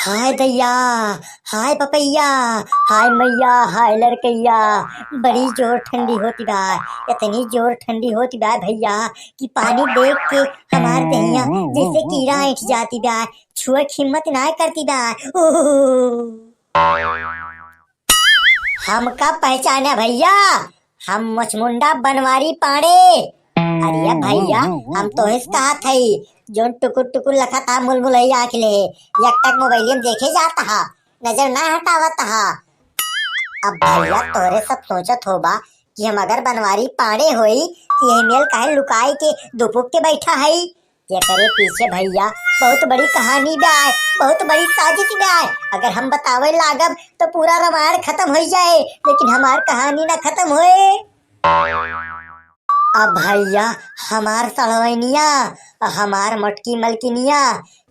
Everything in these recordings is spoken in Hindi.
हाय दैया, हाय पपैया, हाय मैया, हाय लड़कैया। बड़ी जोर ठंडी होती बा। इतनी जोर ठंडी होती बा भैया कि पानी देख के हमार दहिया जैसे कीड़ा ऐठ जाती बा। छुए की हिम्मत ना करती बा। हमका पहचाना भैया, हम मचमुंडा बनवारी पाड़े। अरे भैया, हम तो इस कहा थई जो टुकुर टुकुर लखा था मुलमुलैया आँख ले एक टक मोबाइल में देखे जाता हा, नजर ना हटावत हा। अब भैया तोरे सब सोचत होबा कि हम अगर बनवारी पाड़े होई तो यही मेल काहे लुकाई के दुपुक के बैठा है। ये करे पीछे भैया बहुत बड़ी कहानी बा, बहुत बड़ी साजिश बा। अगर हम बतावे लागब तो पूरा रामायण खत्म हो जाए, लेकिन हमार कहानी ना खत्म होए। अब भैया हमार सड़वैनिया और हमार मोटकी मलकिनिया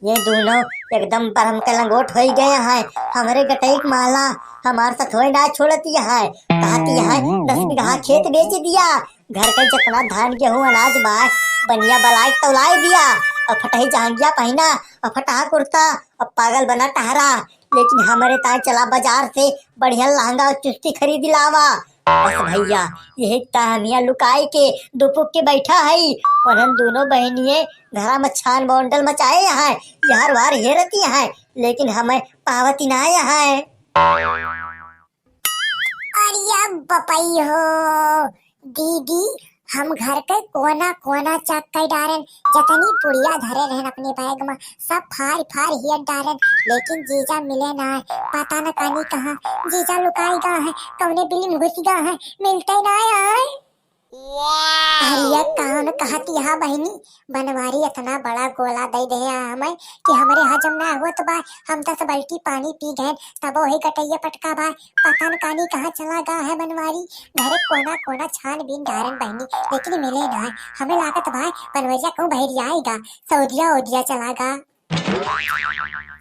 ये दोनों एकदम बरम के लंगोट हो गए हैं। हमारे गटैक माला हमार सथोई ना छोड़ती है, कहती है 10 बीघा खेत बेच दिया, घर का जितना धान गेहूं अनाज बा बनिया बलाई तौलाई दिया, और फटही जहांगिया पहना और फटाहा कुर्ता और पागल बना टहरा। लेकिन हमारे ताए चला बाजार से बढ़िया लहंगा और चुस्ती खरीद लावा। बस भैया यही कहानियां लुकाई के दुपुक के बैठा है। और हम दोनों बहनिये घरा में छान बौंडल मचाए हैं, यार वार हेरती हैं, लेकिन हमें पावती ना है। अरे बपई हो दीदी, हम घर के कोना कोना चक कर डारन, जतनी पुड़िया धरे रहन अपने बैग में सब फाड़ फाड़ हियर डारन, लेकिन जीजा मिले ना है। पता न कानी कहाँ जीजा लुकाई गा है, कौने बिलिम घुस गा है, मिलते ना है। अरे कौन कहती है बहनी, बनवारी इतना बड़ा गोला दे दे हमें कि हमारे हजम ना होत बा। हम 10 बाल्टी पानी पी गए तब वही गटैया पटका बा। पता न कानी कहाँ चला गा है बनवारी। घरे कोना कोना छानबीन डारन बहनी, लेकिन मिले ना है। हमें लागत बा बनवरिया कहूँ बहरी आएगा, सऊदिया उदिया चला गा।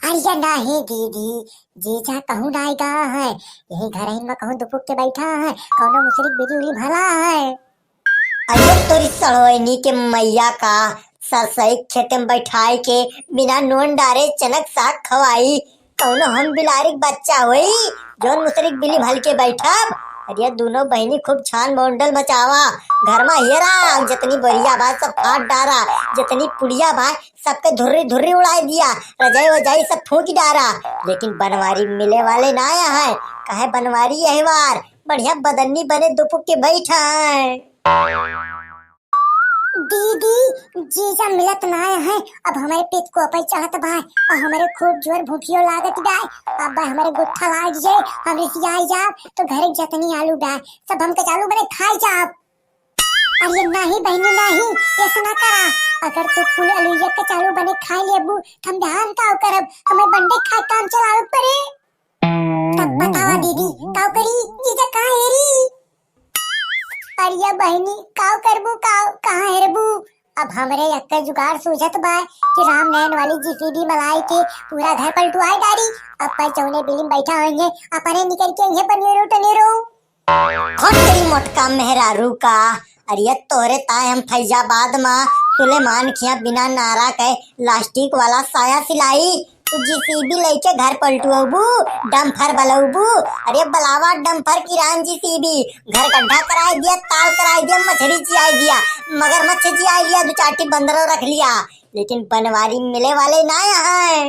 अरे नहीं दीदी, जीजा कहूँ ना आएगा है, यही घर में कहूँ दुपुक के बैठा है, कौनो मुसरिक बिरी उरी भला है। अरे तोरी सड़ोइनी के मैया का सरसई खेत में बैठाई के बिना नून डारे चनक साग खवाई, कौनो हम बिलारी बच्चा हुई जोन मुसरिक बिली भल के बैठा। अरे दोनों बहनी खूब छान बौंडल मचावा, घर में हेरा जितनी बरिया बा सब फाट डारा, जितनी पुड़िया बा सबके धुर्री धुर्री उड़ाई दिया, रजाई वजाई सब फूक डारा। लेकिन बनवारी मिले वाले ना आया है, कहे बनवारी यही बार बढ़िया बदन्नी बने दुपुक के बैठा है। दीदी जीजा मिलत ना है, अब हमारे पेट को अपई चढ़त बा और हमारे खूब जोर भूखियो लागत बा। अब हमारे गुत्था लाग जाए, हम रिसियाई जाब तो घरे जतनी आलू बा सब हम कचालू बने खाई जाब। अरे नहीं बहनी नहीं, ऐसा ना करा। अगर तू फूल आलू या कचालू बने खाई लेबू हम ध्यान काव करब, हमें बंडे खाए काम चलावे पड़े। तब बतावा दीदी काव करी, जीजा कहाँ हेरी। अरे बहनी काव करबू काव कहाँ हेरबू। अब हमरे यक्का जुगाड़ सूझत बा कि राम नैन वाली जीसीबी मलाई के पूरा घर पलटुआई डारी। अब पर चौने बिलिम बैठा होंगे, अपने निकल के ये बनेरो टनेरो। हट तेरी मोटका मेहरारू का। अरे तोरे ताए हम फैजाबाद में सुलेमान खिया बिना नारा के लास्टिक वाला साया सिलाई, तू जीसीबी लेके घर पलटुबू डम्फर बलबू। अरे बलावा डम्फर किरान जीसीबी घर गड्ढा कराई दिया, ताल कराई दिया, मछली जियाई दिया, मगरमच्छ जियाई लिया, 2-4 बंदरों रख लिया, लेकिन बनवारी मिले वाले ना है।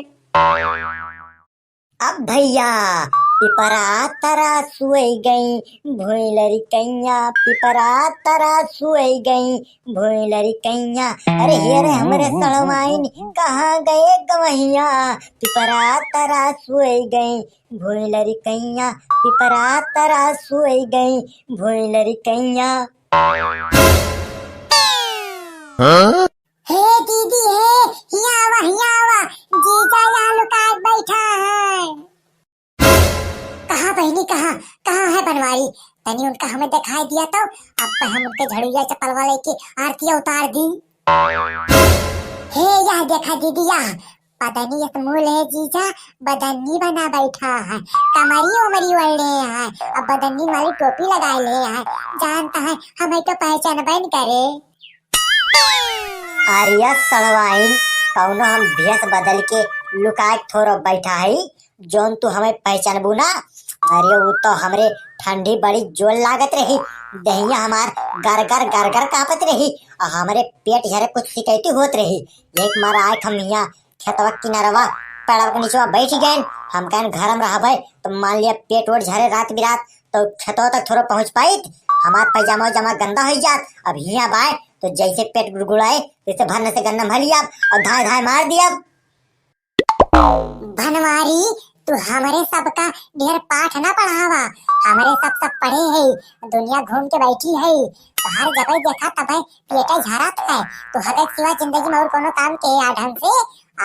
अब भैया पिपरा तरा सुई गई भोइलरी कैया, पिपरा तरा सुई गई भोइलरी कैया। अरे हेरे हमरे सड़वाइन कहाँ गए गवैया, पिपरा तरा सुई गई भोइलरी कैया, पिपरा तरा सुई गई भोइलरी कैया। हे दीदी हे, हिया आवा जीजा यहाँ लुकाए बैठा है। कहाँ बहनी कहाँ कहाँ है बनवारी, तनी उनका हमें दिखाई दिया तो अब हम उनके झड़ुया चप्पल वाले की आरती उतार दी। हे यहाँ देखा दीदी, यहाँ पदनी एक मूल है जीजा, बदन्नी बना बैठा है, कमरी उमरी वड़े है, अब बदन्नी वाली टोपी लगाए ले है, जानता है हमें तो पहचान बन करे। अरे सड़वाइन कौनो हम भेष बदल के लुकाए थोड़ा बैठा है जोन तू हमें पहचानबू ना। अरे वो तो हमरे ठंडी बड़ी जोर लागत रही, दहिया हमार गर गर कांपत रही और हमरे पेट झरे कुछ शिकायती होत रही। एक मार आए हम यहाँ खेतवा किनारवा पेड़वा के नीचे बैठ गए। हम कहन घर में रहबे तो मान लिया पेट वोट झरे रात बिरात तो खेतवा तक थोड़ा पहुँच पाई, हमार पैजामा जमा गंदा हो जात। अब यहाँ बाय तो जैसे पेट गुड़गुड़ाए जैसे भरने से गन्ना भर लिया और धाए धाए मार दिया। बनवारी तू हमारे सबका ढेर पाठ ना पढ़ावा, हमारे सब पढ़े है, दुनिया घूम के बैठी है, तो हर जगह देखा तब पेटे झरत है। तो हके सिवा जिंदगी में और कोनो काम के आ ढंग से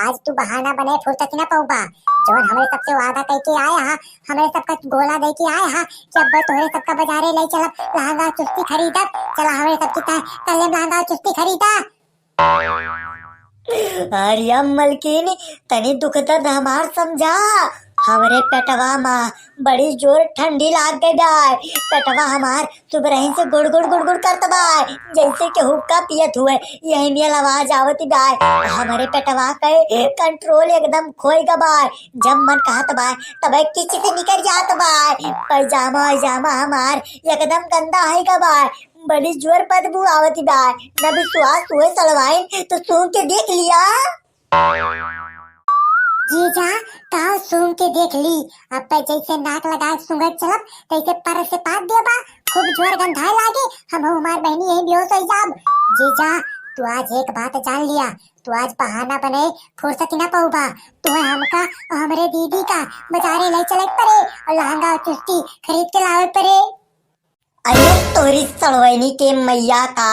आज तू बहाना बने फुर्सत ना पाऊबा। जोन हमारे सबसे वादा करके आया हा, हमारे सबका गोला दे के आया हा कि अब तोहरे सबका बाजारे ले चलब लहंगा चुस्ती खरीदब। चला हमारे सबकी कल लहंगा चुस्ती खरीदा। अरे मलकिन तनी दुख दर्द हमार समझा, हमरे पेटवा माँ बड़ी जोर ठंडी लाग गई बाय। पेटवा हमार सुबह से गुड़ गुड़ करत बाय जैसे कि हुक्का पियत हुए यही में आवाज आवत बाय। हमारे पेटवा के कंट्रोल एकदम खोई गा बाय, जब मन कहत बाय तब किसी से निकल जात बाय। पैजामा हमार एकदम गंदा है गा बाय, बड़ी जोर बदबू आवती बाय। न विश्वास हुए सलवाइन तो सूंघ के देख लिया। जीजा ताव सूंघ के देख ली, अब जैसे नाक लगा सूंघत चलब तैसे पर से पात देबा, खूब जोर गंधाए लागे हम हमार बहनी यही बेहोश हो जाब। जीजा तू आज एक बात जान लिया, तू आज बहाना बने फुर्सत ना पाऊबा। तू हमका और हमरे दीदी का बाजारे ले चले परे और लहंगा और चुस्ती खरीद के लावे परे। अरे तोरी सड़वैनी के मैया का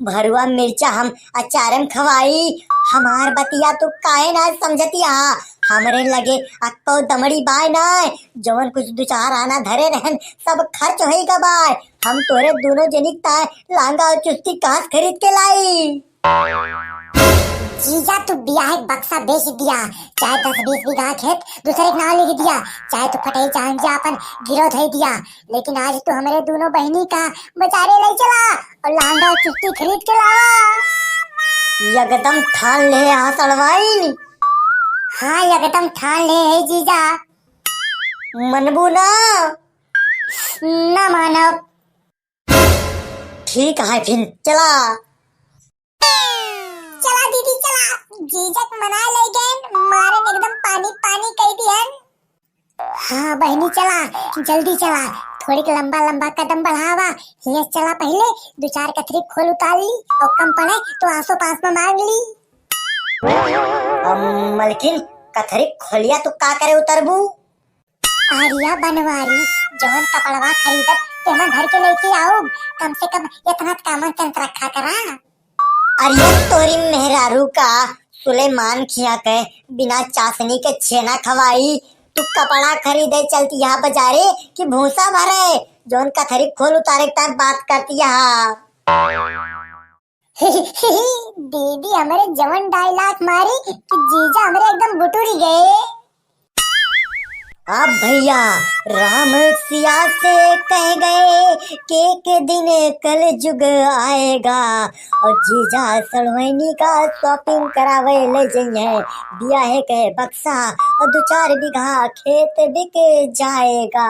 भरुआ मिर्चा हम अचार में खवाई, हमार बतिया तू काहे ना समझतिया। हमरे लगे अक्को दमड़ी बाय ना, जवन कुछ दो चार आना धरे रहन सब खर्च होएगा बाय। हम तोरे दोनों जनिक ता लहंगा और चुस्ती कहाँ से खरीद के लाई। जीजा तू ब्याह बक्सा बेच दिया, चाहे 10-20 बीघा खेत दूसरे के नाम लिख दिया, चाहे तू फटे जान जा अपन गिरो धै दिया, लेकिन आज तू हमारे दोनों बहनी का बेचारे ले चला और लहंगा और चुस्ती खरीद के लावा। एकदम ठान ले यहाँ सड़वाइन। हाँ एकदम ठान ले है जीजा। मनबू ना? ना मानव। ठीक है फिर चला। चला दीदी चला, जीजक मना ले गए मारे एकदम पानी पानी कह दियन। हाँ बहनी चला जल्दी चला, थोड़ी लंबा कदम बढ़ावा, ये चला पहले 2-4 कथरी खोल उतार ली और कम पड़े तो आसो पास में मांग ली। मलकिन कथरी खोलिया तो का करे उतरबू? आरिया बनवारी जवन कपड़वा खरीदत तेमन घर के लेके आओ, कम से कम इतना कामन तंत्र रखा करा। अरे तोरी मेहरारू का सुलेमान खिया के बिना चाशनी के छेना खवाई, तू कपड़ा खरीदे चलती यहाँ बाजारे कि भूसा भरे, जोन कथरी खोल उतारे तक बात करती यहाँ। दीदी हमारे जवन डायलॉग मारी कि जीजा हमारे एकदम बुटुरी गए। अब भैया राम सिया से कह गए कि एक दिन कल जुग आएगा और जीजा सड़वैनी का शॉपिंग करावे ले जाइए, दिया है के बक्सा और 2-4 बीघा खेत बिक जाएगा।